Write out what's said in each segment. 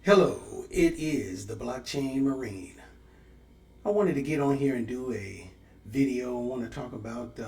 Hello, it is the Blockchain Marine. I wanted to get on here and do a video. I want to talk about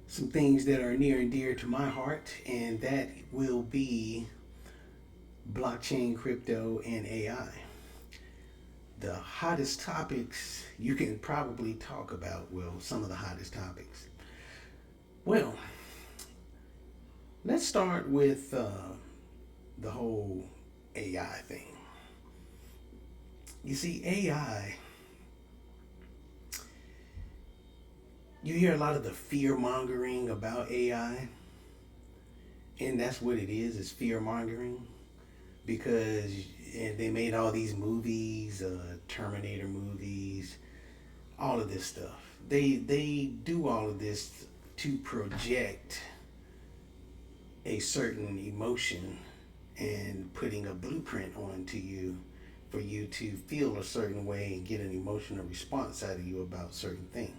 some things that are near and dear to my heart, and that will be blockchain, crypto, and AI. The hottest topics you can probably talk about. Well, some of the hottest topics. Well, let's start with the whole AI thing. You see, AI, you hear a lot of the fear mongering about AI, and that's what it is fear mongering because and they made all these movies, Terminator movies, all of this stuff. They do all of this to project a certain emotion and putting a blueprint onto you for you to feel a certain way and get an emotional response out of you about certain things.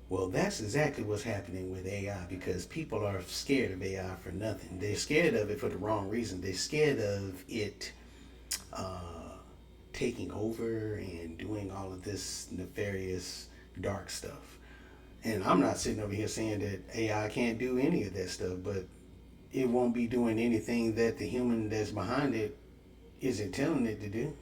Well, that's exactly what's happening with AI because people are scared of AI for nothing. They're scared of it for the wrong reason. They're scared of it uh, taking over and doing all of this nefarious, dark stuff. And I'm not sitting over here saying that AI can't do any of that stuff, but it won't be doing anything that the human that's behind it isn't telling it to do.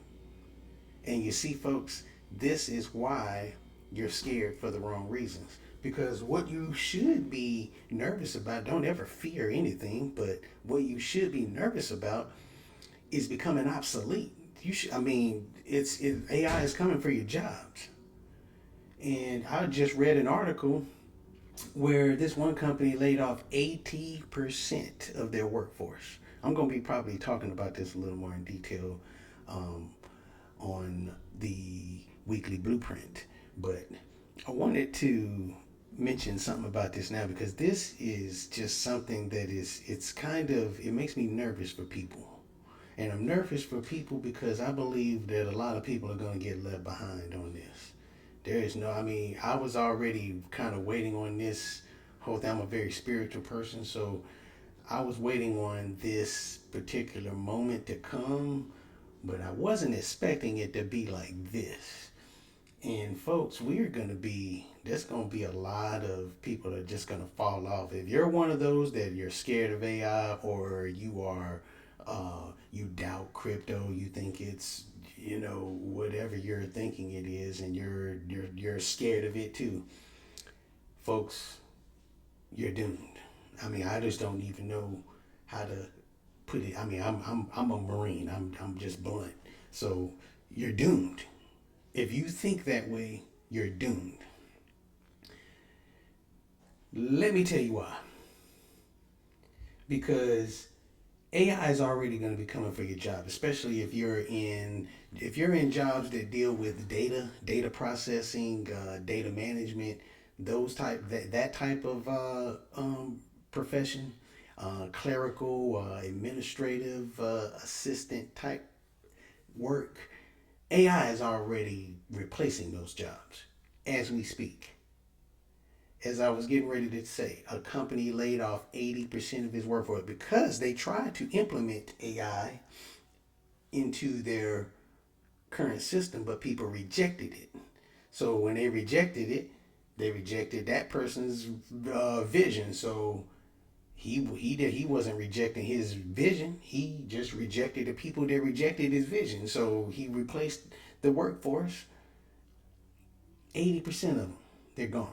And you see, folks, this is why you're scared for the wrong reasons. Because what you should be nervous about, don't ever fear anything, but what you should be nervous about is becoming obsolete. AI is coming for your jobs. And I just read an article where this one company laid off 80% of their workforce. I'm going to be probably talking about this a little more in detail um, on the weekly blueprint. But I wanted to mention something about this now because this is just something that it's kind of, it makes me nervous for people. And I'm nervous for people because I believe that a lot of people are going to get left behind on this. There is no, I mean, I was already kind of waiting on this whole thing. I'm a very spiritual person, so I was waiting on this particular moment to come, but I wasn't expecting it to be like this. And folks, there's going to be a lot of people that are just going to fall off. If you're one of those that you're scared of AI or you doubt crypto, you think it's, whatever you're thinking it is, and you're scared of it too, folks, you're doomed. I mean, I just don't even know how to put it. I mean, I'm a Marine. I'm just blunt. So you're doomed. If you think that way, you're doomed. Let me tell you why. Because AI is already going to be coming for your job, especially if you're in jobs that deal with data processing, data management, that type of profession, clerical, administrative, assistant type work. AI is already replacing those jobs as we speak. As I was getting ready to say, a company laid off 80% of its workforce because they tried to implement AI into their current system, but people rejected it. So when they rejected that person's vision. So he wasn't rejecting his vision. He just rejected the people that rejected his vision. So he replaced the workforce. 80% of them, they're gone,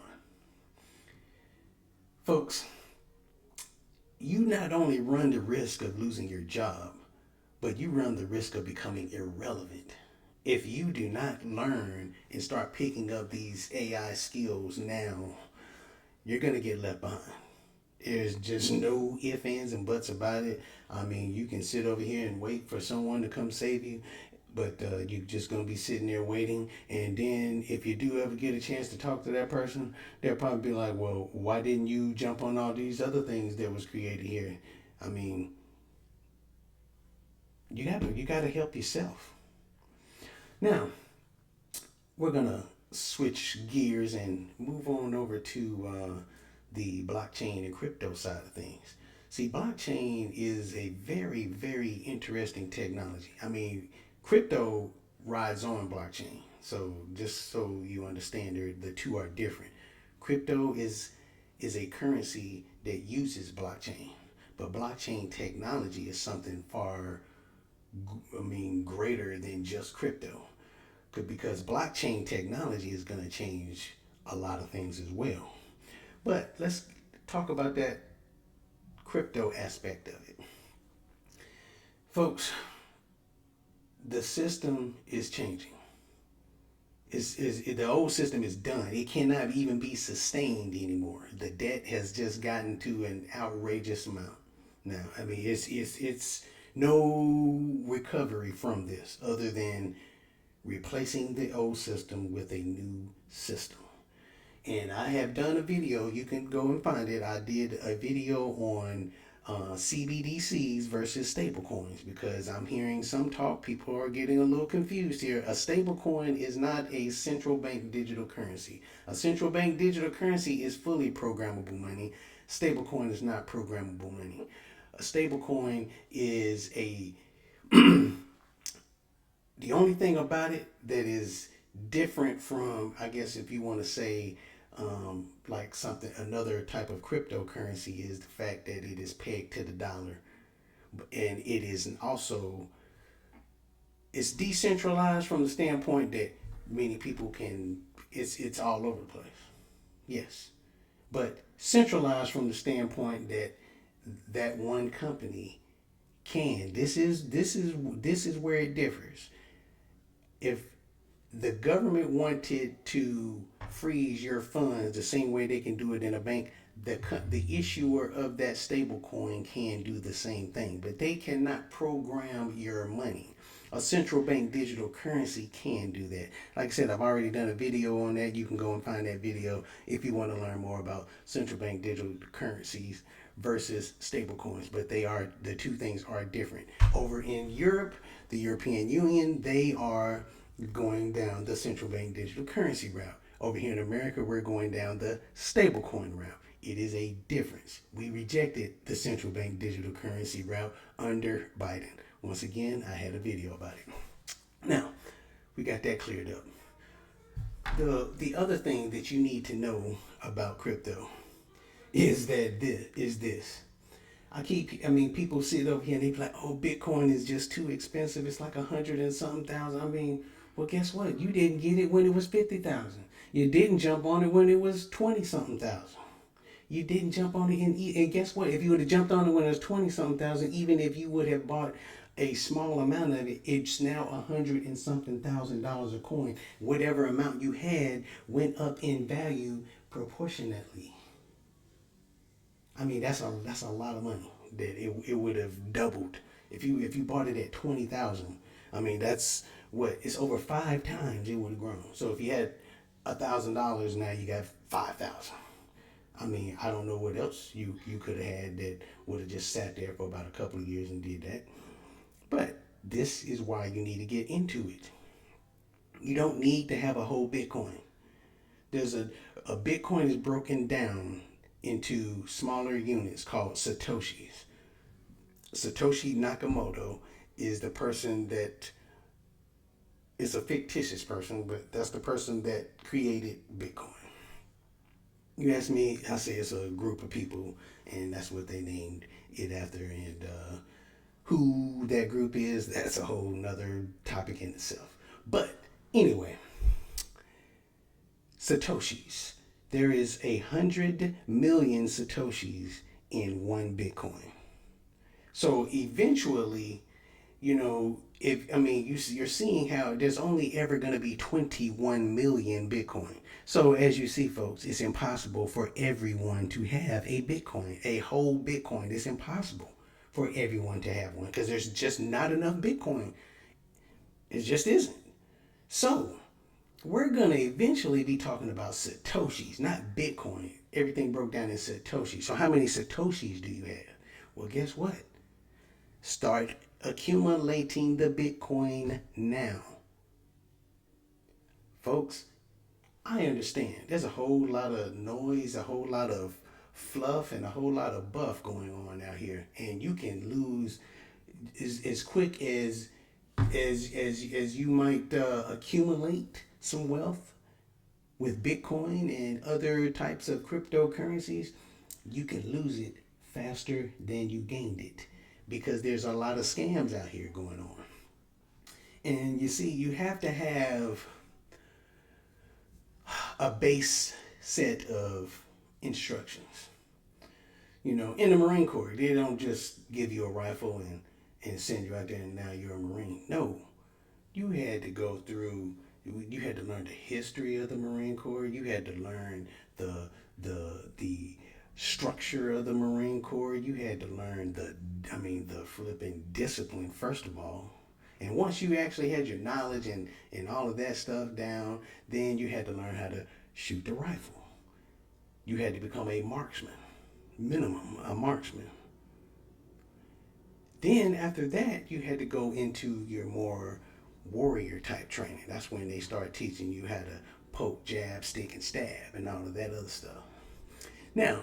folks. You not only run the risk of losing your job, but you run the risk of becoming irrelevant if you do not learn and start picking up these AI skills now. You're gonna get left behind. There's just no ifs, ands, and buts about it. I mean, you can sit over here and wait for someone to come save you, but you're just going to be sitting there waiting. And then if you do ever get a chance to talk to that person, they'll probably be like, well, why didn't you jump on all these other things that was created here? I mean, you gotta help yourself. Now, we're going to switch gears and move on over to the blockchain and crypto side of things. See, blockchain is a very, very interesting technology. I mean, crypto rides on blockchain. So just so you understand, the two are different. Crypto is a currency that uses blockchain, but blockchain technology is something far, greater than just crypto. Because blockchain technology is going to change a lot of things as well. But let's talk about that crypto aspect of it. Folks, the system is changing. The old system is done. It cannot even be sustained anymore. The debt has just gotten to an outrageous amount. Now, I mean, it's no recovery from this other than replacing the old system with a new system. And I have done a video. You can go and find it. I did a video on CBDCs versus stablecoins because I'm hearing some talk. People are getting a little confused here. A stablecoin is not a central bank digital currency. A central bank digital currency is fully programmable money. Stablecoin is not programmable money. A stablecoin is a the only thing about it that is different from, I guess, if you want to say, like something, another type of cryptocurrency is the fact that it is pegged to the dollar, and it is also it's decentralized from the standpoint that many people can. It's all over the place. Yes, but centralized from the standpoint that that one company can. This is where it differs. If the government wanted to freeze your funds the same way they can do it in a bank, the issuer of that stable coin can do the same thing, but they cannot program your money. A central bank digital currency can do that. Like I said, I've already done a video on that. You can go and find that video if you want to learn more about central bank digital currencies versus stable coins. But the two things are different. Over in Europe, the European Union, they are going down the central bank digital currency route. Over here in America, we're going down the stablecoin route. It is a difference. We rejected the central bank digital currency route under Biden. Once again, I had a video about it. Now, we got that cleared up. The other thing that you need to know about crypto is this. People sit over here and they be like, oh, Bitcoin is just too expensive. It's like 100 and something thousand. Well, guess what? You didn't get it when it was 50,000. You didn't jump on it when it was 20 something thousand. You didn't jump on it, and guess what? If you would have jumped on it when it was 20 something thousand, even if you would have bought a small amount of it, it's now 100 and something $1,000 a coin. Whatever amount you had went up in value proportionately. That's a lot of money that it would have doubled if you bought it at 20,000. That's what it's over 5 times it would have grown. So if you had $1,000, now you got 5,000. I don't know what else you could have had that would have just sat there for about a couple of years and did that. But this is why you need to get into it. You don't need to have a whole Bitcoin. There's a Bitcoin is broken down into smaller units called Satoshis. Satoshi Nakamoto is the person that is a fictitious person, but that's the person that created Bitcoin. You ask me, I say it's a group of people, and that's what they named it after. And who that group is, that's a whole nother topic in itself. But anyway, Satoshis. There is 100 million Satoshis in one Bitcoin. So eventually, you're seeing how there's only ever going to be 21 million Bitcoin. So as you see, folks, it's impossible for everyone to have a Bitcoin, a whole Bitcoin. It's impossible for everyone to have one because there's just not enough Bitcoin. It just isn't. So we're going to eventually be talking about Satoshis, not Bitcoin. Everything broke down in Satoshis. So how many Satoshis do you have? Well, guess what? Start accumulating the Bitcoin now. Folks, I understand. There's a whole lot of noise, a whole lot of fluff and a whole lot of buff going on out here, and you can lose as quick as you might accumulate some wealth with Bitcoin and other types of cryptocurrencies. You can lose it faster than you gained it because there's a lot of scams out here going on. And you see, you have to have a base set of instructions. You know, in the Marine Corps, they don't just give you a rifle and send you out there and now you're a Marine. No, you had to go through, you had to learn the history of the Marine Corps. You had to learn the structure of the Marine Corps. You had to learn the flipping discipline, first of all. And once you actually had your knowledge and all of that stuff down, then you had to learn how to shoot the rifle. You had to become a marksman, minimum, a marksman. Then after that, you had to go into your more warrior type training. That's when they start teaching you how to poke, jab, stick, and stab, and all of that other stuff. Now,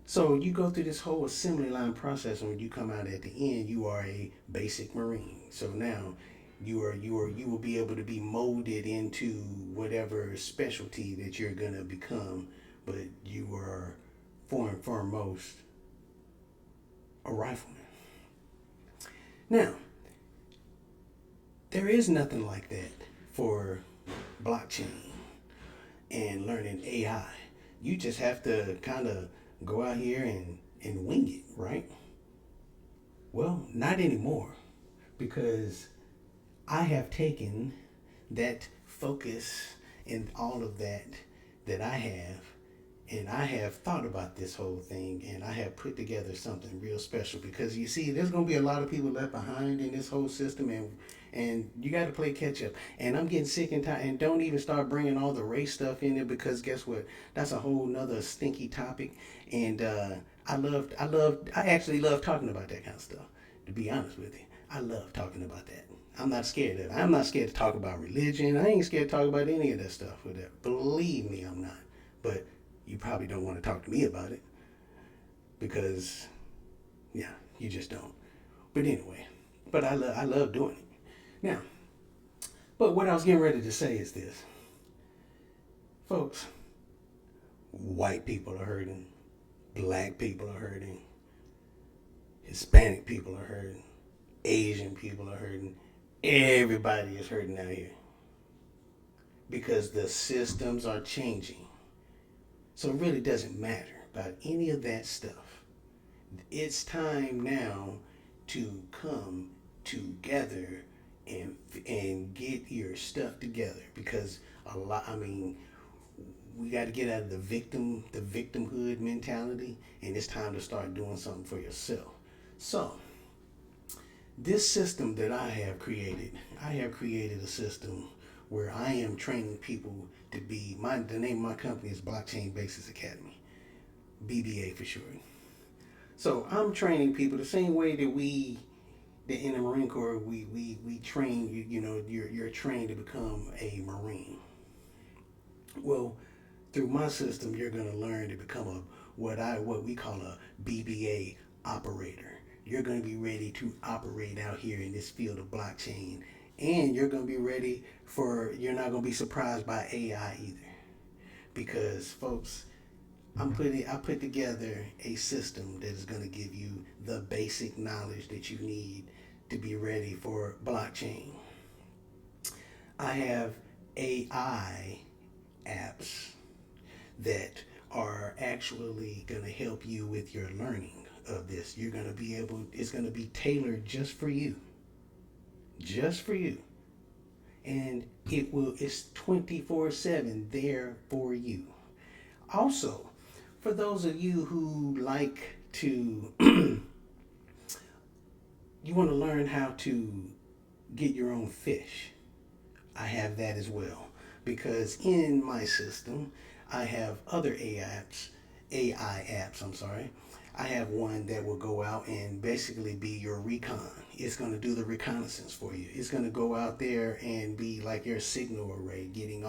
so you go through this whole assembly line process, and when you come out at the end, you are a basic Marine. So now you will be able to be molded into whatever specialty that you're gonna become, but you are foremost a rifleman. Now, there is nothing like that for blockchain and learning AI. You just have to kind of go out here and wing it, right? Well, not anymore, because I have taken that focus and all of that I have, and I have thought about this whole thing, and I have put together something real special. Because you see, there's going to be a lot of people left behind in this whole system, and you got to play catch up. And I'm getting sick and tired. And don't even start bringing all the race stuff in there, because guess what? That's a whole nother stinky topic. And I actually love talking about that kind of stuff. To be honest with you, I love talking about that. I'm not scared of it. I'm not scared to talk about religion. I ain't scared to talk about any of that stuff with that. Believe me, I'm not. But you probably don't want to talk to me about it because, yeah, you just don't. But anyway, but I love doing it. Now, but what I was getting ready to say is this. Folks, white people are hurting. Black people are hurting. Hispanic people are hurting. Asian people are hurting. Everybody is hurting out here because the systems are changing. So it really doesn't matter about any of that stuff. It's time now to come together and get your stuff together, because we got to get out of the victimhood mentality, and it's time to start doing something for yourself. So this system that I have created a system where I am training people to be, the name of my company is Blockchain Basis Academy, BBA for short. So I'm training people the same way that in the Marine Corps, we train you. You know, you're trained to become a Marine. Well, through my system, you're going to learn to become what we call a BBA Operator. You're going to be ready to operate out here in this field of blockchain, and you're going to be ready you're not going to be surprised by AI either, because folks, I put together a system that is going to give you the basic knowledge that you need to be ready for blockchain. I have AI apps that are actually going to help you with your learning of this. You're going to be it's going to be tailored just for you. Just for you. And it's 24/7 there for you. Also, for those of you who like to, you want to learn how to get your own fish, I have that as well. Because in my system, I have other AI apps, I have one that will go out and basically be your recon. It's going to do the reconnaissance for you. It's going to go out there and be like your signal array, getting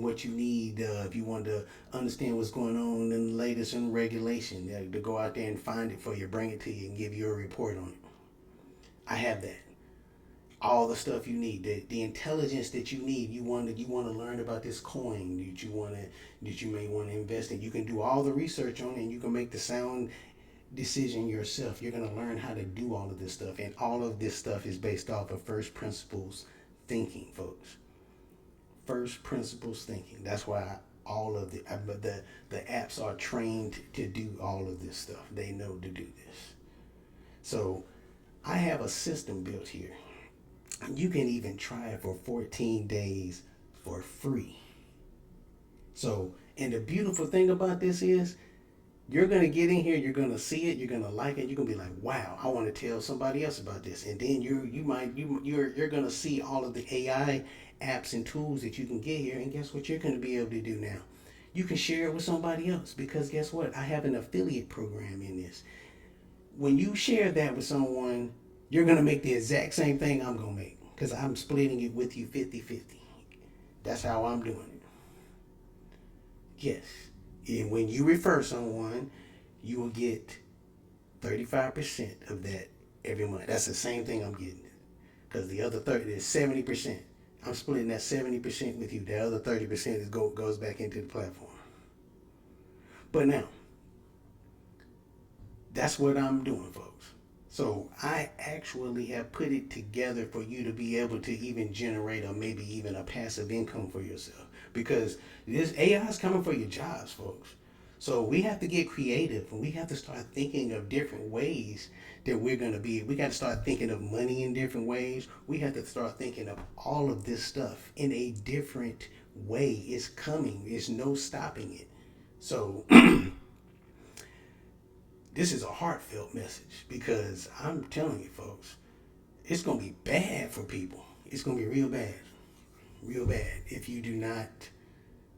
what you need if you want to understand what's going on in the latest in regulation. To go out there and find it for you, bring it to you, and give you a report on it. I have that. All the stuff you need, the intelligence that you need. You want to learn about this coin that you may want to invest in. You can do all the research on it, and you can make the sound decision yourself. You're going to learn how to do all of this stuff, and all of this stuff is based off of first principles thinking, folks. First principles thinking. That's why all of the apps are trained to do all of this stuff. They know to do this. So I have a system built here. You can even try it for 14 days for free. So, and the beautiful thing about this is you're going to get in here, you're going to see it, you're going to like it, you're going to be like, wow, I want to tell somebody else about this. And then you're going to see all of the AI apps and tools that you can get here. And guess what you're going to be able to do now? You can share it with somebody else, because guess what? I have an affiliate program in this. When you share that with someone, you're going to make the exact same thing I'm going to make, because I'm splitting it with you 50-50. That's how I'm doing it. Yes. And when you refer someone, you will get 35% of that every month. That's the same thing I'm getting. Because the other 30 is 70%. I'm splitting that 70% with you. The other 30% goes back into the platform. But now, that's what I'm doing, folks. So I actually have put it together for you to be able to even generate or maybe even a passive income for yourself. Because this AI is coming for your jobs, folks. So we have to get creative, and we have to start thinking of different ways that we got to start thinking of money in different ways. We have to start thinking of all of this stuff in a different way. It's coming. There's no stopping it. So this is a heartfelt message, because I'm telling you, folks, it's going to be bad for people. It's going to be real bad if you do not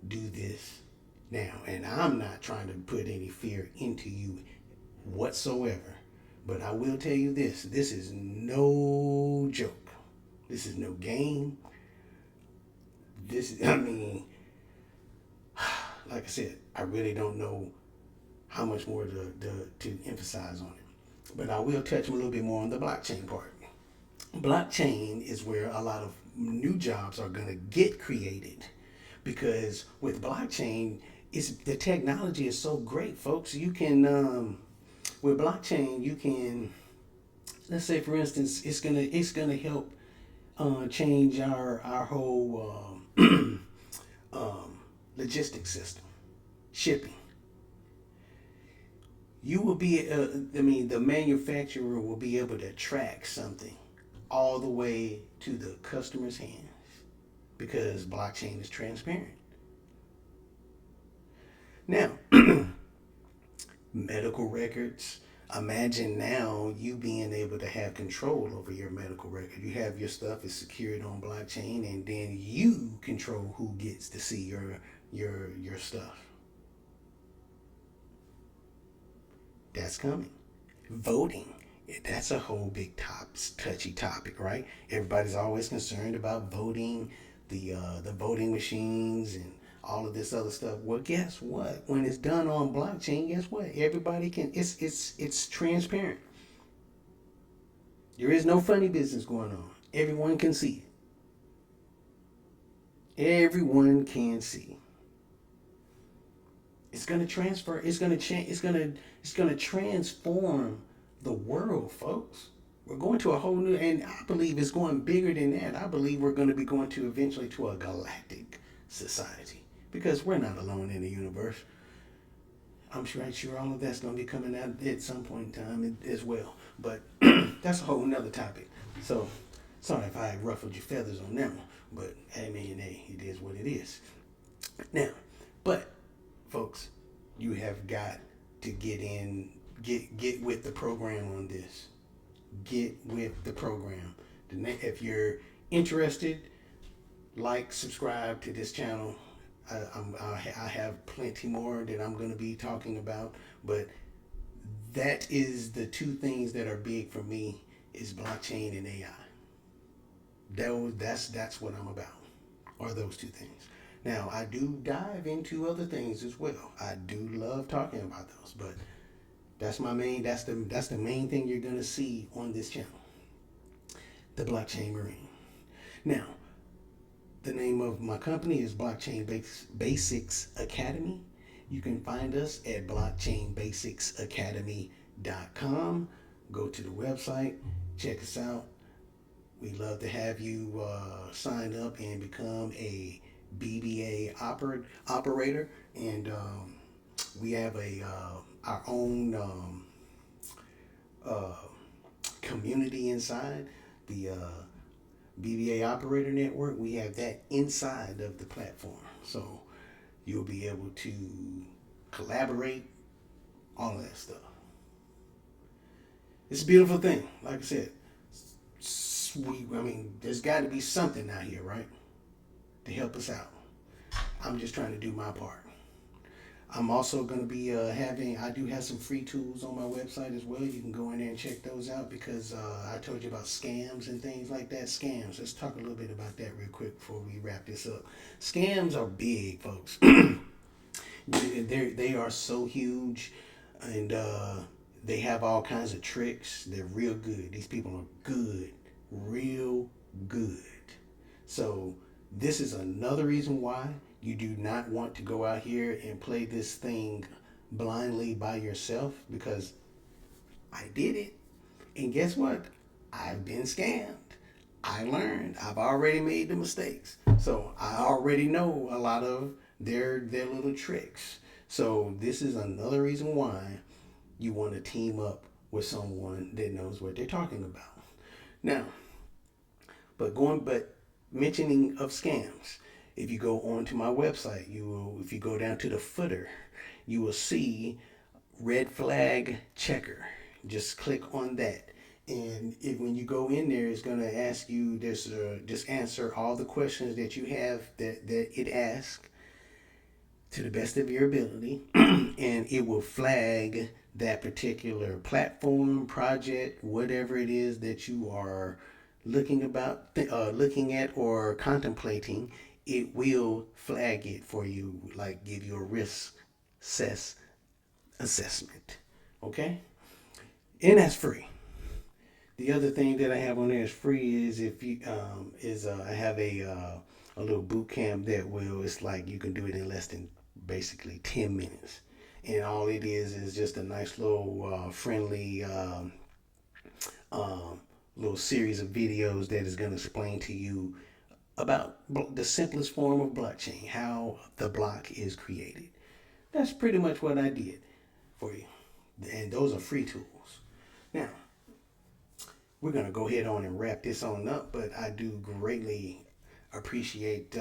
do this now. And I'm not trying to put any fear into you whatsoever, but I will tell you this is no joke. This is no game. Like I said, I really don't know how much more to emphasize on it. But I will touch a little bit more on the blockchain part. Blockchain is where a lot of new jobs are going to get created, because with blockchain, the technology is so great, folks. You can with blockchain, you can, let's say for instance, it's gonna help change our whole logistics system, shipping. You will be, the manufacturer will be able to track something all the way to the customer's hands, because blockchain is transparent. Now, medical records. Imagine now you being able to have control over your medical record. You have your stuff is secured on blockchain, and then you control who gets to see your stuff. That's coming. Voting. That's a whole big touchy topic, right? Everybody's always concerned about voting, the voting machines, and all of this other stuff. Well, guess what? When it's done on blockchain, guess what? Everybody can. It's transparent. There is no funny business going on. Everyone can see it. Everyone can see. It's gonna transfer. It's gonna change. It's gonna transform the world, folks. We're going to a whole new, and I believe it's going bigger than that. I believe we're going to be going to eventually to a galactic society, because we're not alone in the universe. I'm sure all of that's going to be coming out at some point in time as well. But that's a whole nother topic. So sorry if I ruffled your feathers on that one, but hey, it is what it is. Now, but folks, you have got to get with the program on this. Get with the program. If you're interested, subscribe to this channel. I have plenty more that I'm going to be talking about, but that is the two things that are big for me is blockchain and AI. That's what I'm about. Are those two things. Now I do dive into other things as well. I do love talking about those, but that's the main thing you're gonna see on this channel. The blockchain marine. Now, the name of my company is Blockchain Basics Academy. You can find us at blockchainbasicsacademy.com. Go to the website, check us out. We'd love to have you sign up and become a BBA operator. And we have our own uh, community inside the BBA Operator Network. We have that inside of the platform. So you'll be able to collaborate, all of that stuff. It's a beautiful thing. Like I said, there's got to be something out here, right, to help us out. I'm just trying to do my part. I'm also going to be I do have some free tools on my website as well. You can go in there and check those out because I told you about scams and things like that. Scams. Let's talk a little bit about that real quick before we wrap this up. Scams are big, folks. They are so huge, and they have all kinds of tricks. They're real good. These people are good, real good. So this is another reason why you do not want to go out here and play this thing blindly by yourself, because I did it. And guess what? I've been scammed. I learned. I've already made the mistakes. So I already know a lot of their little tricks. So this is another reason why you want to team up with someone that knows what they're talking about. Now, but mentioning of scams, if you go onto my website, if you go down to the footer, you will see red flag checker. Just click on that. And when you go in there, it's going to ask you just answer all the questions that you have that it asks to the best of your ability, and it will flag that particular platform, project, whatever it is that you are looking at or contemplating. It will flag it for you, like give you a risk assessment. Okay, and that's free. The other thing that I have on there is free is if you I have a little boot camp that it's like you can do it in less than basically 10 minutes, and all it is just a nice little friendly little series of videos that is going to explain to you about the simplest form of blockchain, how the block is created. That's pretty much what I did for you, and those are free tools. Now, we're going to go ahead on and wrap this on up, but I do greatly appreciate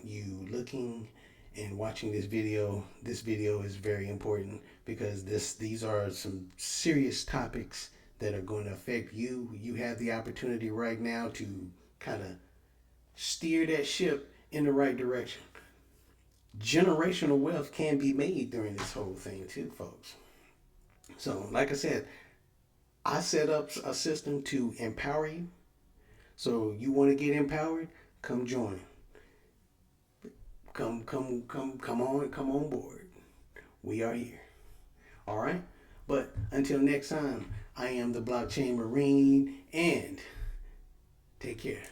you looking and watching this video. This video is very important because these are some serious topics that are going to affect you. You have the opportunity right now to kind of steer that ship in the right direction. Generational wealth can be made during this whole thing too, folks. So, like I said, I set up a system to empower you. So you want to get empowered? Come join. Come on board. We are here. All right? But until next time, I am the Blockchain Marine, and take care.